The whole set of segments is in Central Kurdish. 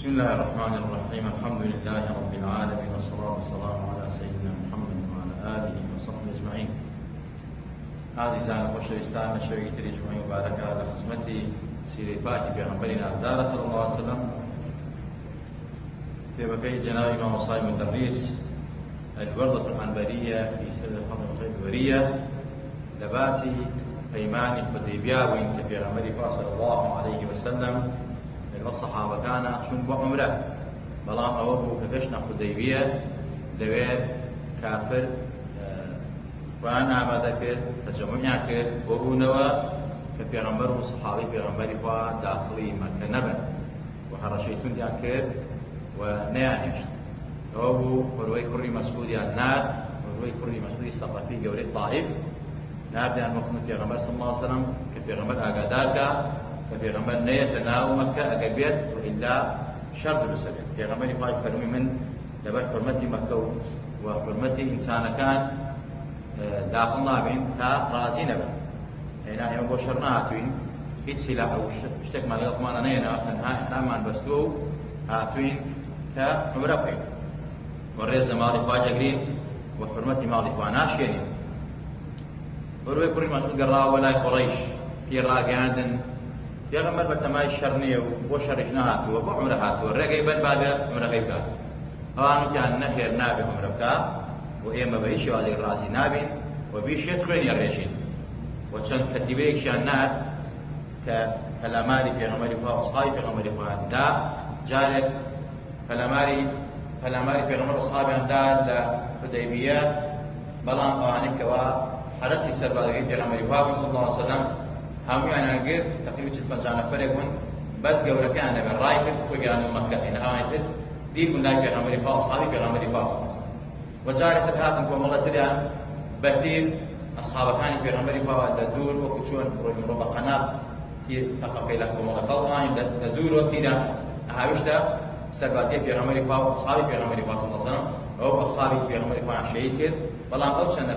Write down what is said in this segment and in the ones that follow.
بسم الله الرحمن الرحيم. الحمد لله رب العالمين، والصلاة والسلام على سيدنا محمد وعلى آله وصحبه أجمعين. عزیزان خۆشەویستان، لە شەوێکی تری جومەی مبارەکە لە خزمەتی سیرەی پاکی پێغەمبەری نازدارە صلی الله عليه وسلم کتێبەکەی جەنابی مام مۆسای مدەڕیس الوردة العنبرية في سر الخطر الخيبرية لباسي پەیمانی حودەیبیا بووین کە پێغەمبەری صلی الله عليه وسلم الصحابة كان چون بۆ عومرە، بەڵام ئەوە بوو کە گەشتە حودەیبیە لەوێ کافر وان ئامادە کرد، تەجەموعیان کرد بۆ بوونەوە کە پێغەمبەر و سەحابەی پێغەمبەری خوا داخڵی مەکە نەبن و هەڕەشەی توندیان کرد و نەیانهێشت. ئەوە بوو عروەی کوڕی مەسعودیان نارد، عروەی کوڕی مەسعودی سەقەفی گەورەی طائف ناردیان بۆ خزمەت پێغەمبەر صلی الله عليه وسلم کە پێغەمبەر ئاگادارکە کە پێغەمبەر نەیەتە ناو مەکە ئەگەر بێت وئیلا شەڕ دروستە بێت. پێغەمبەری خوا فەرمووی من لەبەر حورمەتی مەکە و حورمەتی ئینسانەکان داخڵ نابین تا ڕازی نەبن. هێنا ئێمە بۆ شەڕ نهاتووین، هیچ سیلاح و شتێکمان لەگەڵمان نەهێناوە، تەنها ئیحرامان بەستووە و هاتووین کە عومرە بکەین و ڕێز لە ماڵی خوا جەگرین و حورمەتی ماڵی خوا ناشێنین. عروەی کوڕی مەسعود گەڕاوە لای قوڕەیش، پێی ڕاگەیاندن پێغەمبەر بە تەمای شەڕ نییە و بۆ شەڕیش نەهاتووە، بۆ عومرە هاتووە، ڕێگەی بەر بابێت عومرەکەی بکات. ئەوان وتیان نەخێر نابێت عومرە بکات و ئێمە بە هیچ شێوازێک ڕازی نابین و بیشێت خوێنی ڕێژین و چەند کەتیبەیەکیان نارد کە پەلاماری پێغەمبەری خوا و ئەسحابی پێغەمبەری خوایان دا. جارێک پەلاماری پێغەمبەر و ئەسحابیان دا لە حودەیبیە، بەڵام ئەوانەی کەوا حرەسی سەربازەکەی پێغەمبەری خوا بوون صلی الله عليه وسلم هەموویانیان گرت، تەقریبا 40-50 نەفەرێک بوون، بەس گەورەکەیان لەبەر ڕای کرد خۆیان مەکە هێنا ئەوانی تر دیر بوون لای پێغەمبەری خوا و ئەسحابی پێغەمبەری خوا صلی الله عليه وسلم. وجارێتر هاتن کۆمەڵەتریان بەتیر ئەسحابەکانی پێغەمبەری خوا لە دوور وەکو چۆن ڕۆژمڕۆ بە قەناس تیر تەقەکەی لە کۆمەڵە خەڵقانی لە دوورەوە تیران هاویشتە سەربازیە پێغەمبەری خوا و ئەسحابی پێغەمبەری خوا صلی الله عليه وسلم. ئەوە ئەسحابی پێغەمبەری خوا شەهید کرد، بەڵام ئەو چەند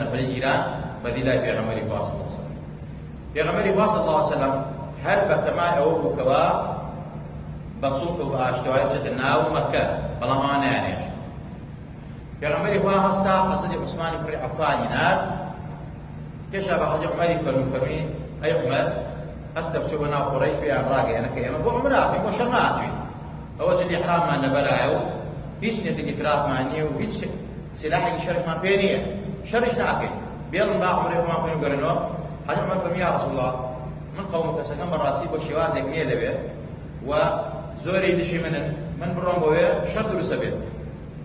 نەفەرەی گیران بەدی لای پێغەمبەری خوا صلی الله عليه وسلم. پێغەمبەری خوا صلی الله عليه وسلم هەر بە تەمای ئەوە بوو کەوا بە سوڵح و بە ئاشتیوایی بچێتە ناو مەکە، بەڵام ئەوان نەیانهێشت. پێغەمبەری خوا هەستا حەزرەتی عوسمانی کوڕی عەفانی نارد، پێشا بە حەزرەتی عومەری فەرمووی ئەی عومەر هەستە بچۆ بە ناو قوڕەیش پێیان ڕاگەیەنە کە ئێمە بۆ عومرە هاتووین، بۆ شەڕ نهاتووین. ئەوە جلی ئیحراممان لەبەرایە و هیچ نێتێکی کرافمان نییە و هیچ سلاحێکی شەڕێکمان پێ نییە، شەڕیش ناکەین، بێڵن با عومرەی خۆمان بکەین و گەڕێنەوە. حەزرەتی عومەر فەرمووی یا ڕەسوڵ الله، من قەوم و کەسەکەم بەڕاستی بۆ شێوازێک نییە لەوێ و زۆری دشی من بڕۆم بۆوێ شەڕ دروستە بێت،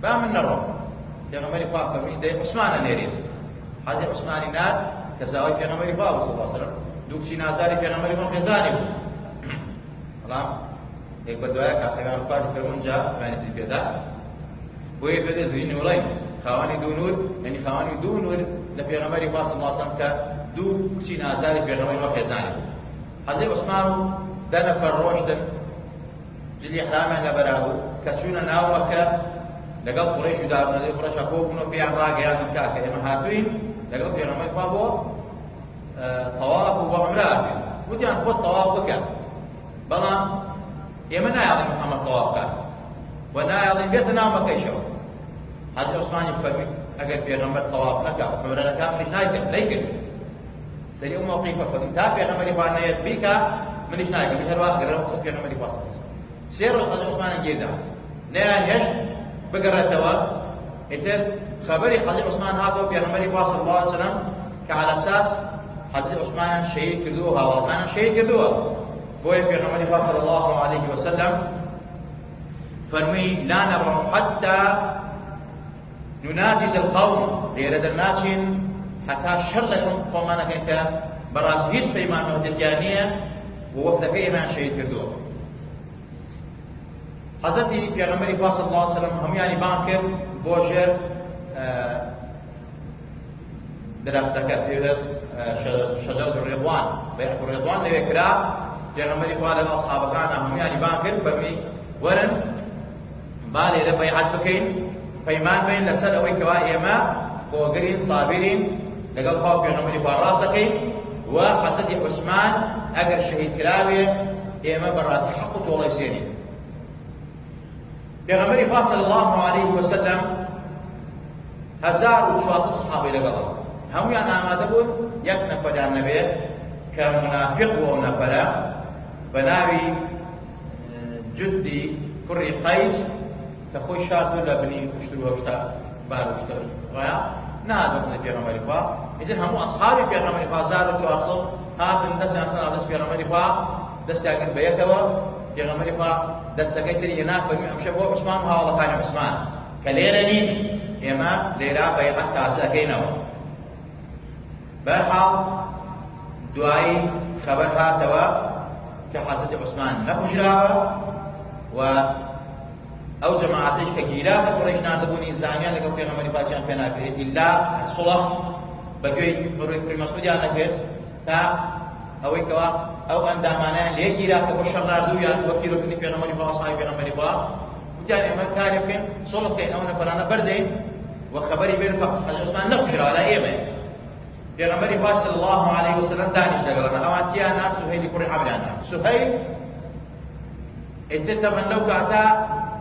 با من نەڕۆم. پێغەمبەری خوا فەرمووی دەی عوسمانە نێرین. حەزرەتی عوسمانی نارد کە زاوای پێغەمبەری خوا بوو صلی الله عليه وسلم، دوو کچی نازاری پێغەمبەری خوا خێزانی بوو. بەڵام یەک بە دوایە کاتەکان خواتی فەرمووی ئەنجا بانێتی پێدا بۆیە پێدە زوینی وڵەی خاوەنی دوو نور، یعنی خاوەنی دوو نور لە پێغەمبەری خوا صلی الله عليه وسلم کە دوو کچی نازاری پێغەمبەری خوا خێزانی بوو. حەزرەتی عوسمان و دە نەفەر ڕۆشتن جلی ئیحرامیان لەبەرا بوو کە چوونە ناو مەکە لەگەڵ قوڕەیش و دابنەدەی قوڕەشا کۆ بوونەوە پێیان ڕاگەیاندن کاکە ئێمە هاتووین لەگەڵ پێغەمبەری خوا بۆ تەواف و بۆ عومرە هاتووین. وتیان خۆت تەواف بکە، بەڵام ئێمە نایاڵین محەممەد تەواف بکات و نایاڵین بێتە ناو مەکەیشەوە. حەزرەتی عوسمانی فەرمووی ئەگەر پێغەمبەر تەواف نەکات عومرە نەکات منیش نایکەم، لەیکرد سەری ئەو مەوقیفە فەرمووی تا پێغەمبەری خوا نەیەت بیکە منیش نایکەم، هەروە ئەگەر قسە پێغەمبەری خوا صلی الله عليه وسلم. سێ ڕۆژ حەزرەتی عوسمانی گیردا نەیانهێشت بگەڕێتەوە. ئیتر خەبەری حەزرەتی عوسمان هاتەوە پێغەمبەری خوا صلی الله عليه وسلم کە عەلە ئەساس حەزرەتی عوسمانیان شەهید کردووە و هاوڵاتیانیان شەهید کردووە. بۆیە پێغەمبەری خوا صلی الله عليه وسلم فەرمووی لا نەبڕۆ حەتتا نناجز القوم، لێرە دەرناچین حتا شەڕ لەگەڵ قۆمانەکەین کە بەڕاستی هیچ پەیمان ئەوەندێکیان نییە و وەفدەکەی ئێمەیان شەهید کردووە. حەزرەتی پێغەمبەری خوا صلی الله عليه وسلم هەموویانی بان کرد بۆ ژێر درەختەکە پێوێت شەجەرەت الڕێضوان، بەیعەت الڕێضوان لەوێ کرا. پێغەمبەری خوا لەگەڵ ئەسحابەکانە هەموویانی بان کرد، فەرمووی وەرن با لێرە بەیعەت بکەین، پەیمان بین لەسەر ئەوەی کەوا ئێمە خۆگەرین سابرین لەگەڵ خوا و پێغەمبەری خوا ڕاستەکەین و حەزرەتی عوسمان ئەگەر شەهید کراوێ ئێمە بەڕاستی حەق و تۆڵەی بسێنین. پێغەمبەری خوا صلی الله عليه وسلم 1400 سەحابەی لەگەڵا، هەموویان ئامادە بوون یەک نەفەریان نەبێت کە منافق بوو ئەو نەفەرە بە ناوی جودی کوڕی قەیس کە خۆی شاردوو لە بنی کوشتر و هەشتا بار و شتە وایە نهاتۆ پێغەمبەری خوا. ئیتر هەموو ئەسحابی پێغەمبەری خوا 1400 هاتن دەستیان تەنها دەست پێغەمبەری خوا دەستیان کرد بە یەکەوە. پێغەمبەری خوا دەستەکەی تری هێنا فەرمی ئەمشە بۆ عوسمان و هاوڵەکانی عوسمان کە لێرە نین، ئێمە لێرە بەیعەت تاسەکەینەوە. بەرحاڵ دوایی خەبەر هاتەوە کە حەزرەتی عوسمان نەکوژراوە و ئەو جەماعەتەش کە گیرا بە قوڕەیش ناردەبوونی زانیان لەگەڵ پێغەمبەری خواچیان پێ ناکرێت ئیلا سوڵح بەگوێی ڕووی کوڕی مەسعودیان نەکرد تا ئەوەی کەوا ئەو ئەندامانیان لێ گیرا کە بۆ شەڕاردوویان وە پیرۆکردنی پێغەمبەری خوا ئەسحابی پێغەمبەری خوا وتیان ئێمە کارێ بکەین سوڵح بکەین ئەو نەفەرانە بەردەین و خەبەری بێن کە حەزرەتی عوسمان نەکوژراوە لای ئێمە. پێغەمبەری خوا صلی الله عليه وسلم دانیش لەگەڵەوە ئەوان تیان نات سوهەیلی کوڕی عەمران. سوهەیل ئیتر تەمەن لەو کاتا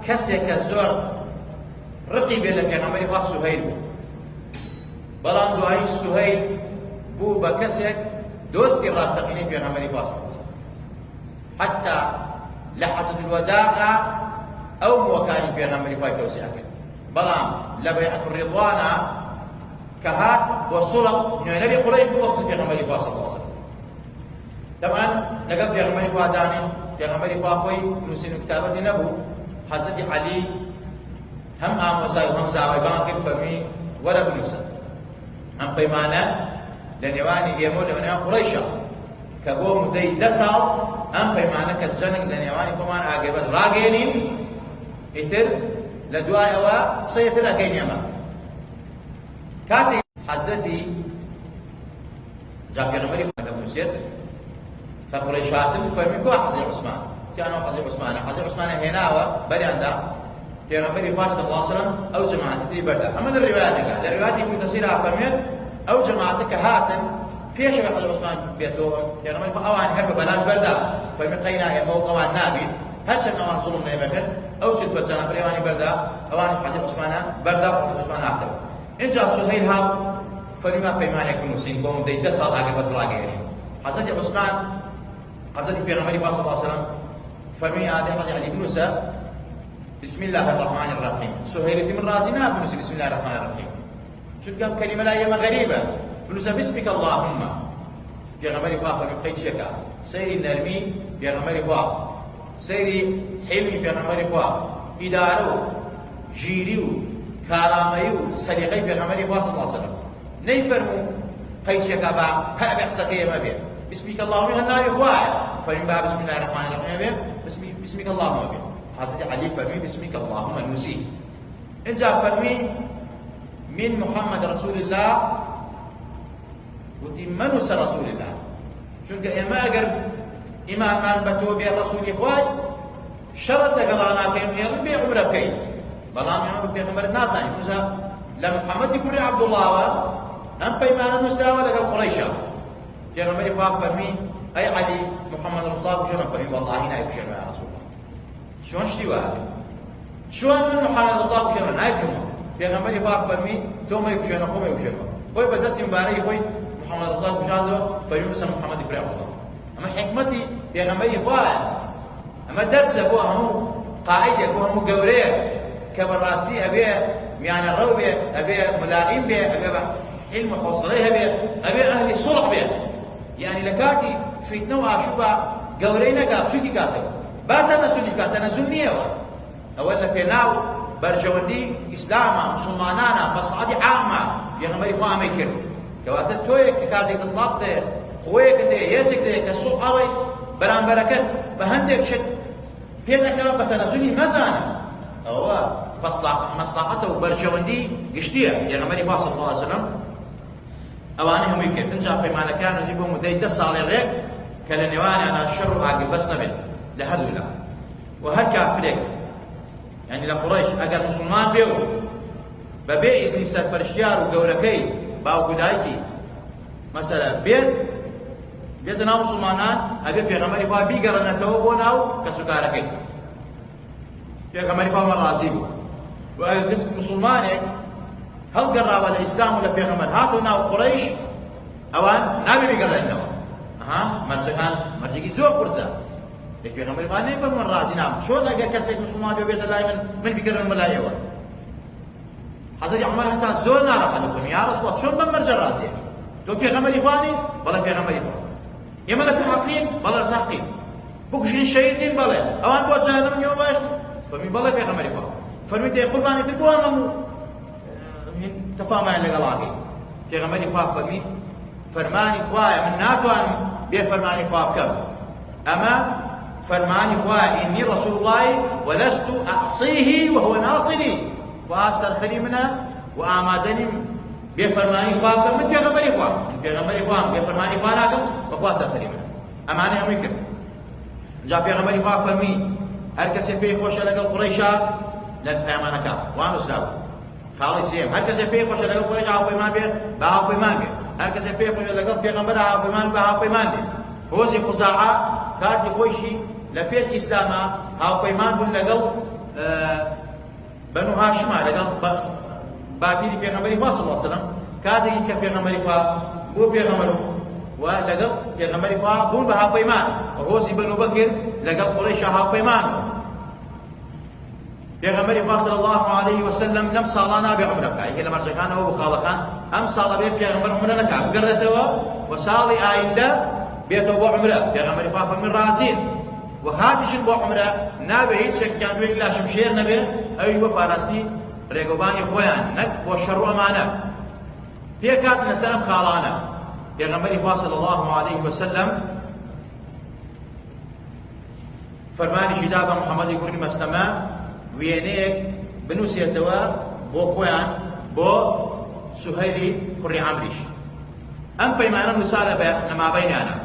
کەسێک کە زۆر ڕقی بێت لە پێغەمبەری خوا سوهەیل بوو، بەڵام دوایی سوهەیل بوو بە کەسێک دۆستی ڕاستەقینەی پێغەمبەری خوا صلی الله عليه وسلم. حتا لە حەجەت الوداعا ئەو موەکانی پێغەمبەری خوای تەوسیع کرد، بەڵام لە بەیعەت الڕیضوانە کە هات بۆ سوڵح نوێنەری قوڕەیش بوو بەخشی پێغەمبەری خوا صلی الله عليه وسلم. طبعا لەگەڵ پێغەمبەری خوا دانیشت، پێغەمبەری خوا خۆی نووسین و کتابەتی نەبوو. حەزرەتی عەلی هەم ئامۆزای و هەم زاوای بان کرد فەرمی وەرە بنووسە ئەم پەیمانە لە نێوانی ئێمە و لە نێوان قوڕەیشە کە بۆ مودەی 10 ساڵ ئەم پەیمانە کە جەنگ لە نێوانی خۆمان ئاگەیبەست ڕاگەێنین، ئیتر لە دوای ئەوە قسەیەتر ئەکەین ئێمە. کاتێک حەزرەتی جا پێغەمبەری خوا دەنووسێت کە قوڕەیش هاتن فەرمی کوا حەزرەتی عوسمان، تیانەوە حەزرەتی عوسمانە. حەزرەتی عوسمانە هێناوە بەریاندا پێغەمبەری خوا صلی الله عليه وسلم ئەو جەماعەتی تری بەردا. ئەمە لە ڕیوایەتەکە لە ڕیوایەتی ئیبن کەسیرا فەرمێت ئەو جەماعەتە کە هاتن پێشەوە حەزرەتی عوسمان بێتەوە، پێغەمبەری خوا ئەوانی هەر بە بەلاش بەردا فەرمی قەینا ئێمە ئەوان نابین، هەرچەند ئەوان زوڵم لێمە کرد ئەو چیت بە جەنابەری ئەوانی بەردا ئەوانی حەزرەتی عوسمانە بەردا و حەزرەتی عوسمان هاتەوە. اینجا سوهەیل هاو فەرمی پەیمانێک بنووسین بۆ مودەی 10 ساڵ ئاگەیبەست ڕاگەێنین. حەزرەتی عوسمان حەزرەتی پێغەمبەری خوا صلی الله عليه وسلم فەرمی ئادەی حەزرەتی عەلی بنووسە بسم الله الرحمن الرحيم. سهيلتي من راسي نابلس بسم الله الرحمن الرحيم. شو كم كلمة لا يما غريبة بلوزة باسمك اللهم. يا غمري خوا فبقيت شكا سيري نرمي يا غمري خوا سيري حلمي يا غمري خوا إدارو جيريو كاراميو سليقي يا غمري خوا صلى الله عليه وسلم نيفرمو قيت شكا با هل بيحسكي ما بيه باسمك اللهم هنا يا خوا فمن باب بسم الله الرحمن الرحيم باسمك اللهم بيه. حضرت علي فرمي باسمك اللهم نوسي. إن جاء فرمي من محمد رسول الله وتي منوس رسول الله. چونك إما أجر إمام من بتوبي الرسول إخوان شرط قضانا كين ويربي عمره كين. بلام يوم بيغمبر الناس يعني موسى لمحمد يكون عبد الله أم بيمان موسى ولا قال قريشة. بيغمبر إخوان فرمي أي علي محمد رسول الله وشنا فرمي والله لا يكشف يا رسول الله. شلون اشتواه؟ شلون من محمد الله وشنا نايكم؟ پێغەمبەری خوا فەرمی تۆ مە یەکوشێنە خۆ مە یەکوشێنەوە خۆی بە دەستی مبارەکی خۆی محەممەد ڕەسوڵ کوژاندەوە فەرمی بسە محەممەدی کوڕی عەبدوڵڵاه. ئەمە حیکمەتی پێغەمبەری خوایە، ئەمە دەرسە بۆ هەموو قائیدێک بۆ هەموو گەورەیەک کە بەڕاستی ئەبێ میانەڕەو بێ، ئەبێ ملائیم بێ، ئەبێ بە حیلم و حەوسڵەی هەبێ، ئەبێ ئەهلی سوڵح بێ. یعنی لە کاتی فیتنە و ئاشوبە گەورەی نەگا بچووکی کاتەوە با تەنەزولی کات، تەنەزول نییەوە. ئەوە لە پێناو بەرژەوەندی ئیسلامە مسلمانانە مەسڵحەتی عامە پێغەمبەری خوا ئەمەی کرد. کەواتە تۆیەک کە کاتێک دەسەڵات دێ قوەیەکت دێ هێزێک دێ کە سوڵح ئەڵێ بەرامبەرەکەت بە هەندێک شت پێ دەکەوە بە تەنەزولی مەزانە، ئەوە مەسڵحەتە و بەرژەوەندی گشتیە. پێغەمبەری خوا صلی الله علیه وسلم ئەوانەی هەمووی کرد. ئینجا پەیمانەکانیشی بۆ مودەی 10 ساڵی ڕێک کە لە نێوانیانە شەڕ و ئاگربەست نەبێت لە هەردوو لا. و هەر کافرێک يعني لقريش اگر مسلمان بيو ببي إذن سرپرشتيار و گەورەکەی باوکو دایکی مثلا بێت بێتە ناو مسلمانان ئەبێ پێغەمبەری خوا بیگەڕێنێتەوە بۆ ناو کەسوکارەکەی. پێغەمبەری خوا ڕازی بوو. و ئەگەر مسلمانێک هەڵگەڕاوە لە ئیسلام و لە پێغەمبەر هاتۆ ناو قوڕەیش ئەوان نابێ بیگەڕێنەوە. مەرجەکان مەرجێکی زۆر قورسە. پێغەمبەری خوا نەیفەرمووە من ڕازی نابم. چۆن ئەگەر کەسێک مسلمان بێتە لای من بیگەڕێن بە لای ئێوە؟ حەزرەتی عومەر هەتا زۆر ناڕەحەت بوو. یا ڕەسوڵڵاه چۆن بەم مەرجە ڕازیە؟ تۆ پێغەمبەری خوانی؟ بەڵێ پێغەمبەری خوا. ئێمە لەسەر حەقین؟ بەڵێ لەسەر حەقین. بکوژین شەهیدین؟ بەڵێ. ئەوان بۆ جەهەنەم نێوە باش؟ فەرمی بەڵێ پێغەمبەری خوا. فەرمی دێ قوربانی تر بۆ هەموو تەفاهمیان لەگەڵاکەی. پێغەمبەری خوا فەرمی فەرمانی خوایە من ناتوانم بێ فەرمانی خوا بکەم. ئەمە فەرمانی خوایە ئینی ڕەسوول اللهی وەلەست ئەعصیه وهو ناصری. خوا سەرخەری منە و ئامادەنیم بێ فەرمانی خوا بکەم. من پێغەمبەری خوام. من پێغەمبەری خوام بێ فەرمانی خوا ناکەم و خوا سەرخەری منە. ئەمانەی هەمووی کرد. اینجا پێغەمبەری خوا فەرمی هەر کەسێک پێی خۆشە لەگەڵ قوڕەیشا لە پەیمانەکە وان وسراوە. خاڵی سێم هەر کەسێک پێی خۆشە لەگەڵ قوڕەیش هاوپەیمان بێ بە هاوپەیمان بێ. هەر کەسێک پێی خۆشە لەگەڵ پێغەمبەر هاوپەیمان بە هاوپەیمان بێ. هۆزی خوزاعە کاتی خۆشی لە پێش ئیسلامە هاوپەیمان بوون لەگەڵ بەنو هاشما لەگەڵ باپیری پێغەمبەری خوا صلی الله علیه وسلم. کاتێکی کە پێغەمبەری خوا بۆ پێغەمبەر و لەگەڵ پێغەمبەری خوا بوون بە هاوپەیمان. هۆزی بەنو بەکر لەگەڵ قوڕەیشە هاوپەیمان بوون. پێغەمبەری خوا صلی الله علیه وسلم لەم ساڵا نابێ عومرە بکات. یەکێک لە مەرجەکانەوە بۆ خاڵەکان ئەم ساڵە بێ پێغەمبەر عومرە نەکات بگەڕێتەوە و ساڵی ئایندە بێتەوە بۆ عومرە. پێغەمبەری خوا فەرمی ڕازین و هاتیشن بۆ عومرە نابێ هیچ شتێکیان دوێ ئیلا شمشێر نەبێ ئەوی بۆ پاراستنی ڕێگەبانی خۆیان نەک بۆ شەڕ و ئەمانە. پێکات لەسەر ئەم خاڵانە پێغەمبەری خوا صلی الله علیه وسلم فەرمانیشی دا بە محەممەدی کوڕی مەسلەمە وێنەیەک بنووسێتەوە بۆ خۆیان بۆ سوهەیلی کوڕی عەمریش. ئەم پەیمانە نووسانە لە مابەینیانە.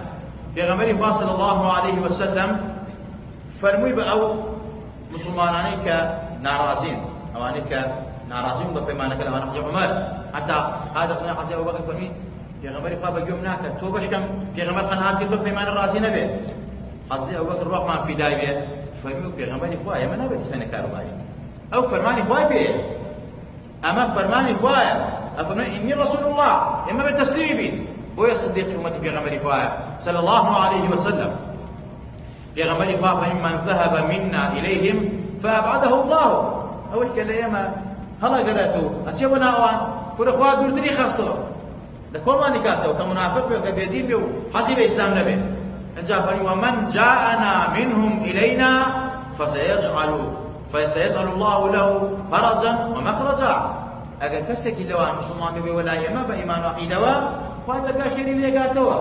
پێغەمبەری خوا صلی الله علیه وسلم فەرمووی بە ئەو مسلمانانەی کە ناڕازین ئەوانەی کە ناڕازین بە پەیمانەکە لەوانە حەزی عومەر حتا هادەقنا حەزی ئەبوبەکر فەرمی پێغەمبەری خوا بەگوێم ناکات تۆ بەشکەم پێغەمبەر قەنەعات کرد بە پەیمانە ڕازی نەبێ. حەزی ئەبوبەکر ڕۆحمان فیدای بێ فەرمی و پێغەمبەری خوا ئێمە نابێت هێنە کاروباری ئەو فەرمانی خوای پێ ئەمە فەرمانی خوایە. ئەفەرمێ ئینی ڕەسوول الله ئێمە بە تەسلیمی بین. بۆیە سدیقی ئومەتی پێغەمبەری خوایە صلی الله علیه وسلم. پێغەمبەری خوا فەرمی من ذهب منا إليهم فأبعده الله. ئەوەی کە لە ئێمە هەڵەگەڕێت و ئەچێ بۆ ناوان کورە خوا دوورتری خەستەوە لە کۆڵمانی کاتەوە کە منافق بێ کە بێدین بێ و حەزی بە ئیسلام نەبێ. ئەجا فەرمی ومن جاءنا منهم إلينا فسيجعل الله له فرجا ومخرجا. ئەگەر کەسێکی لەوان مسلمان بێ وەلا ئێمە بە ئیمان و عەقیدەوە خوا دەرگا خێری لێگاتەوە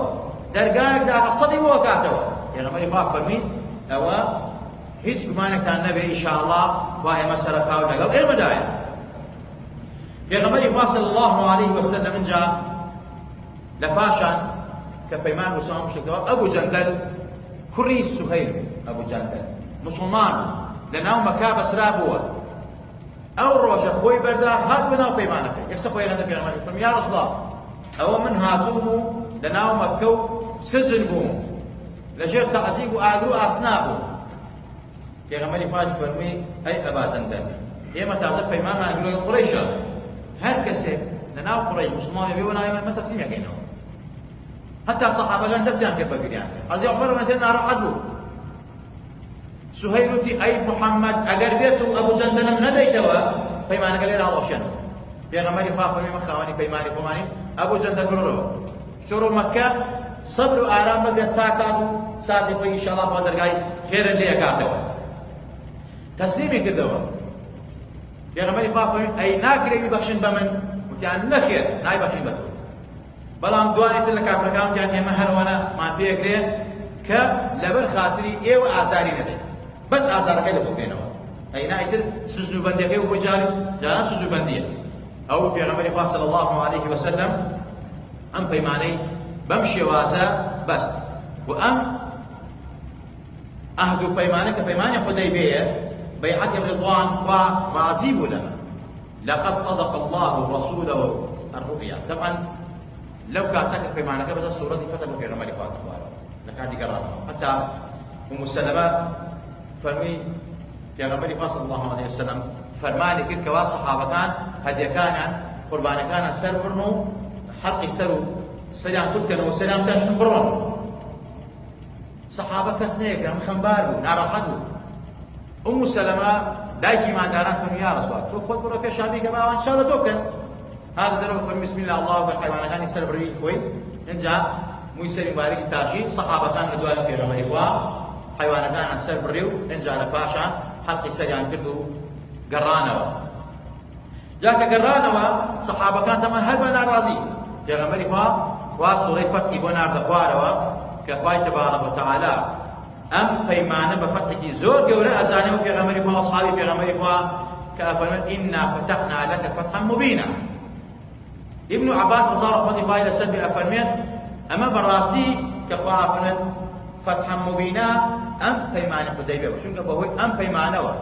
دەرگایەک داهەسەدی بۆ کاتەوە. پێغەمبەری خوا فەرمی ئەوە هیچ گومانێکتان نەبێ ئینشاءالله خوا ئێمە سەرخاو لەگەڵ ئێمەدایە. پێغەمبەری خوا صلی الله علیه وسلم اینجا لە پاشان کە پەیمان وسام شکەوە ئەبوو جەندەل کوڕی سوهەیل ئەبوو جەندەل مسلمان لە ناو مەکا بەسرا بووە. ئەو ڕۆژە خۆی بەردا هات بە ناو پەیمانەکە یەکسە خۆی هەندە پێغەمبەری فەرمی یا ڕەسوڵڵاه ئەوە من هاتووم و لە ناو مەککە و سجن بووم لەژێر تەعزیب و ئاگر و ئاسنا بووم. پێغەمبەری خوا فەرمی ئەی ئەبا جەندەل ئێمە تازە پەیمانمان لەگەڵ قوڕەیشە هەر کەسێک لە ناو قوڕەیش مسلمان بێ وەلا ئێمە تەسلیمەکەینەوە. هەتا سەحابەکان دەستیان کرد بە گریان. حەزی عومەر وەتر ناڕەحەت بوو. سوهەیل وتی ئەی محەممەد ئەگەر بێت و ئەبوو جەندەلم نەدەیتەوە پەیمانەکە لێرە هەڵەشێنەوە. پێغەمبەری خوا فەرمی من خاوەنی پەیمانی خۆمانی ئەبوو جەندەل بڕۆرەوە چۆرۆ مەککە سەبر و ئارام بەگرێت تا کات و ساتی خۆی ئینشاءالله بۆ دەرگای خێرە لێکاتەوە. تەسلیمی کردەوە. پێغەمبەری خوا فەرمی ئەی ناکرێوی بەخشن بە من وتیان نەخێر نایبەخشین بە تۆ. بەڵام دوانیتر لە کافرەکان وتیان ئێمە هەروەنەمان پێکرێ کە لەبەر خاتری ئێوە ئازاری نەدەین بەس ئازارەکەی لە بۆ بێنەوە. ئەی نایتر سوزن و بەندیەکەی و بۆ جاران سوز و بەندیە. ئەو پێغەمبەری خوا صلی الله علیه وسلم ئەم پەیمانەی بەم شێوازە بەست و ئەم ئەهد و پەیمانە کە پەیمانی حودەیبیە بەیعەتی ڕضوان خوا ڕازی بوو لەمە. لقد صدق الله رسوله الرؤيا. طبعا لو كانت پەیمانەکە بەسەر سوورەتی فەتح بە پێغەمبەری خوا لكاتي قرانه حتى ام سلمة فرمي في غمري صلى الله عليه وسلم فرماني كوا صحابه كان هدي كان قربان كان سر برنو حلق سرو سلام كل كانوا سلام تاش برون صحابه كسنيك هم خنبارو نار حدو ام سلمة دايكي ما داران فرمي يا رسول الله خذ برو في شابي كما ان شاء الله توكل هذا درب فرمي بسم الله الله اكبر حيوان كان يسر بري خوي انجا ميسر مبارك تاشي صحابه كان ندوات في غمري حيوان كان سر بريو انجا لباشا حلق سريان كردو قرانوا جاك قرانوا صحابه كان تمام هل بنا راضي يا غمري خوا سوره فتح بنار دخواروا كخواي تبارك وتعالى ام پیمانه بفتح زور جوره ازانه في غمري اصحابي في غمري كافرن انا فتحنا لك فتحا مبينا ابن عباس رضي الله عنه قال سبي افرميت اما براستي كخوافن فتحا مبينا ام پیمانه حديبيه وشون قبل ام پیمانه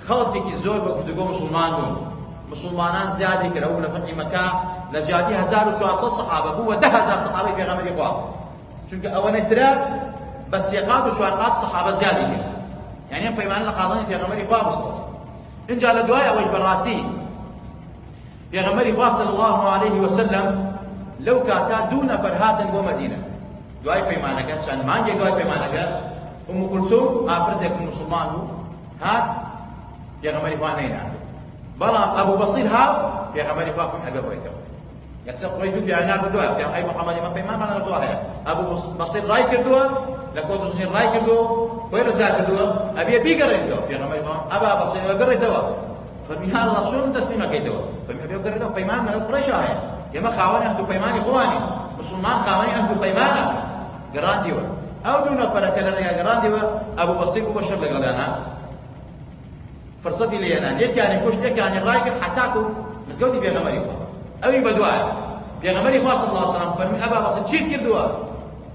خلطك الزور بقفتقو مسلمانون مسلمانان زيادة كرهوا لفتح مكة لجادي 1400 صحابة هو 10,000 صحابة في غمر إخوان چونك أولا ترى بس يقاد وشواقات صحابة زيادة كرا يعني هم بيمان لقاضان في غمر إخوان بس إن جاء لدواء أوج براسي في غمر إخوان صلى الله عليه وسلم لو كاتا دون فرهات ومدينة دواء بيمانك عشان ما نجي دواء بيمانك أم كلثوم أفردك المسلمان هات في غمر إخوان نين عنده بلام أبو بصير ها في غمر إخوان حقه بيته يكسر قريش في عناب الدواء في أي محمد ما بيمان ما ندواء أبو بصير راي كردوا لكوت سنين راي كردوا وين رجال كردوا أبي بيقرر الدواء في غمر إخوان أبا بصير وقرر الدواء فمن هذا شو تسليمه كيدوا فمن أبي وقرر الدواء بيمان من قريش هاي يما خاوني أهل بيمان إخواني مسلمان خاوني أهل بيمان قران ديوا أو دون فلك لنا قران ديوا أبو بصير وبشر لقرانا فرصتي لي أنا ليك يعني كوش ليك يعني رايك حتاكو مسجودي بيغمري أو يبدوا بيغمري صلى الله عليه وسلم فرمي أبا بصير شيء كردوا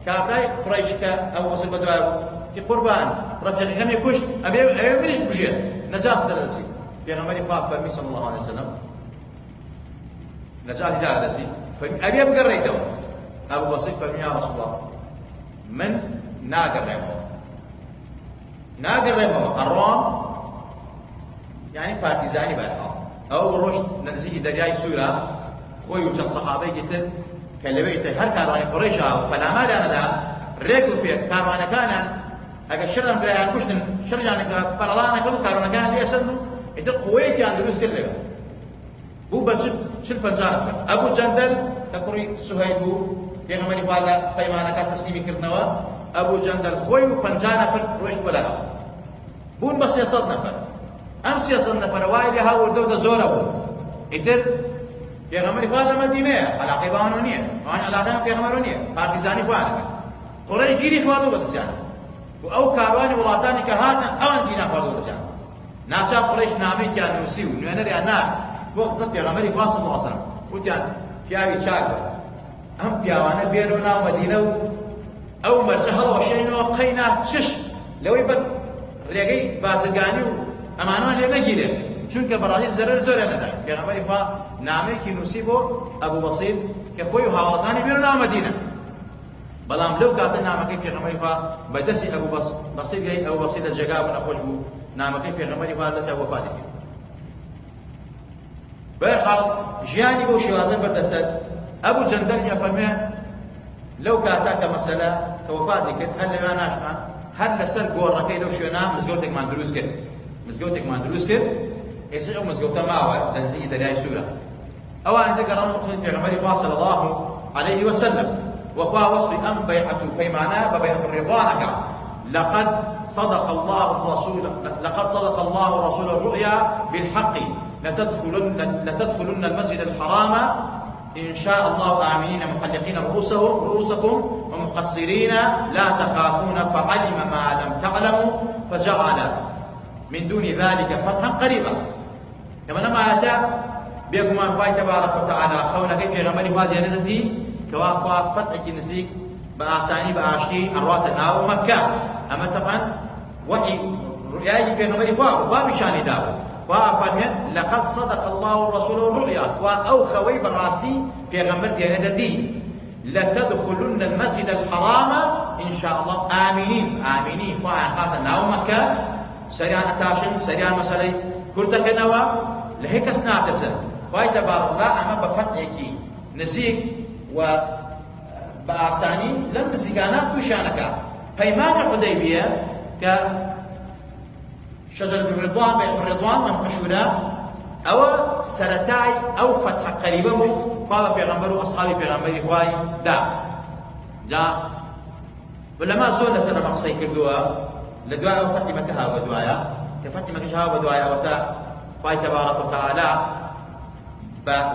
كابراي قريشك أو بصير بدوا في قربان رفيق كم يكوش أبي منش بشير نجاة درسي بيغمري فرمي صلى الله عليه وسلم نجاة درسي فرمي أبي أبقى ريتوا أبو بصير فرمي يا رسول الله من ناقر ريمو الروم يعني بارتيزاني بالحال او روش نزيجي دریای سوره خوي وچن صحابه قتل كلبيت هر كاروان قريشا فلا ما لنا دا ريغو بي كاروان كان اگر شرن بلا كشن شرجان برلانا كل كاروان كان لي اسد انت قويك عند المسكل له بو بچ شل پنجار ابو جندل تكري سهيل في غمري فالا پیمانه کا تسلیم کرنوا ابو جندل خوي پنجانا پر روش بلا بون بس يصد نفر أمس يصل نفر وايد هاول دودة زورة إتر في غمر فاضل مدينة على قبانونية وأنا على قبان في غمرونية بارتيزاني فاضل قريش جيري فاضل بدرسان أو كارواني ولاتاني كهانا أوان جينا فاضل بدرسان ناچا قريش نامي كان نوسيو نونا دي أنا وقت في غمر فاصل الله عليه وسلم وتيان كيابي شاك هم بياوانا بيرونا مدينة أو مرسهل وشينو قينا شش لو يبت ريقي بازرگاني أمانة لنا جيله چونك برازيل زرر زور هذا في غمري فا نامي كي نصيبه أبو بصير كخوي وحوالتاني بيرنا مدينة بلام لو كاتنا نامك في غمري فا بدسي أبو بصير جاي أبو بصير الجقاب ونخوشبه نامك في غمري فا لسه وفاته بحال جاني بو شوازن بردسد أبو جندل يفرمي لو كاتاك مسألة كوفاتك هل ما ناشما هل لسر قوركي لو شونا مزقوتك ما ندروس كده مسجوتك ما ندروس كده يسعوا مسجوتا معه تنزيل دلائل سورة أولا ذكر المقصود في غمر صلى الله عليه وسلم وخوا وصل أم بيعة بيمانا ببيعة رضوانك لقد صدق الله الرسول الرؤيا بالحق لتدخلن المسجد الحرام إن شاء الله آمنين محلقين رؤوسكم ومقصرين لا تخافون فعلم ما لم تعلموا فجعل من دون ذلك فتحا قريبا كما نما أتى بيكم أنفاي تبارك وتعالى خونا كيف يغمري هذه ندتي كوافا فتح النسيك بآساني بآشتي أروات الناو مكة أما طبعا وحي رؤياي في غمري بشاني داو فأفرمت لقد صدق الله رسوله الرؤيا أو خوي براسي في غمر دي ندتي لتدخلن المسجد الحرام إن شاء الله آمنين خواه خاطر ناو مكة سريان أتاشن سريان مسألة كردك نوا لهيك سناتسن خواه تبارك الله أما بفتحك نسيك و بآساني لم نسيكانا توشانك فيمان حديبية ك شجرة الرضوان بيع الرضوان من مشهورة أو سرتاي أو فتح قريبة مو قال بيغمبر وأصحابي بيغمبر إخوائي لا جاء ولما زول لسنا مقصي كردوا لدواء فتح مكة ودوايا كفتح مكة ودوايا وتا خوي تبارك وتعالى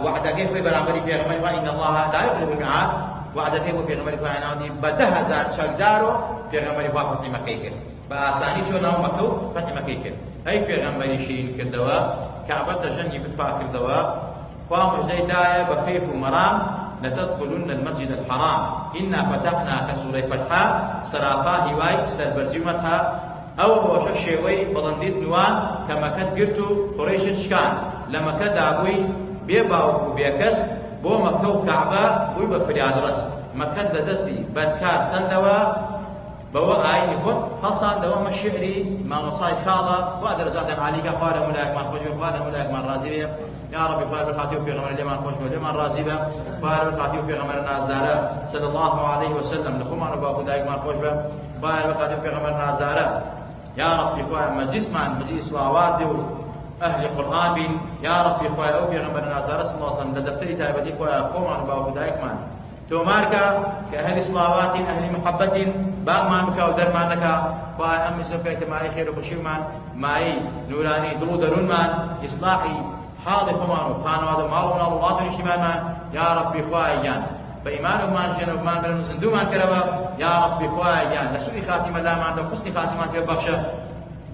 وعد كيف بيغمبر بيغمبر وإن الله لا يخلف الميعاد وعد كيف بيغمبر وإن بدها زار شقدارو بيغمبر فتح مكة بأساني شو ناو مكة فتح مكة أي بيغمبر شيء كردوا كعبة جني بتبع كردوا قام جدي داية بكيف مرام لتدخلن المسجد الحرام إنا فتحنا كسورة فتحة سراقا هواي سربرزيمتها أو هو شوي بلنديت نوان كما كد قرتو قريش تشكان لما كد أبوي بيباو وبيكس بو مكة وكعبة ويبا فرياد رس مكة لدستي بدكار سندوا بوا عين يكون حصان دوام الشعري ما وصاي خاضة ودرجات عالية قالهم لا يكمن خوش قالهم لا يكمن رازية يا رب قال الخاتم في غمر اليمان خوش واليمان رازية قال الخاتم في غمر النازارة صلى الله عليه وسلم لخمان وباقو لا يكمن خوش قال الخاتم في غمر النازارة يا رب إخوان مجسما مجيء صلوات أهل القرآن بين يا رب إخوان أو في غمر النازارة صلى الله عليه وسلم لدفتري تابت إخوان خمان وباقو لا يكمن توماركا كأهل صلاوات أهل محبة باغمان بك ودرمانك فأهم سبكيت معي خير وخشيمان معي نوراني درو درون مان إصلاحي حاضر فمان وخانوات مالونا الله نشمان مان يا ربي خوايان بإيمان مان جنوب مان بلن زندو مان كروا يا ربي خوايان لسوء خاتمة لا مان وقسني خاتمان في بخشة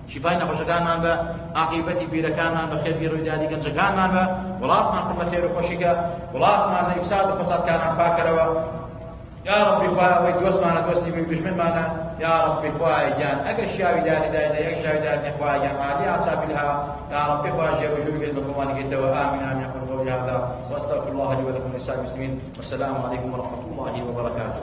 شفاي نخوشكان مان با عاقبتي بيركان مان بخير بيرو دادي كنجكان مان با ولات مان كل خير وخوشيكا ولات مان لإفساد وفساد كان باكروا يا ربي خوايا ويدوس معنا دوسني بيدشمن معنا يا ربي خوايا جان اگر الشاوي داني داني يا شاوي داني خوايا جان عالي اصحاب لها يا ربي خوايا جل وجل بكم وانك امين امين اقول قولي هذا واستغفر الله لي ولكم ولسائر المسلمين والسلام عليكم ورحمه الله وبركاته.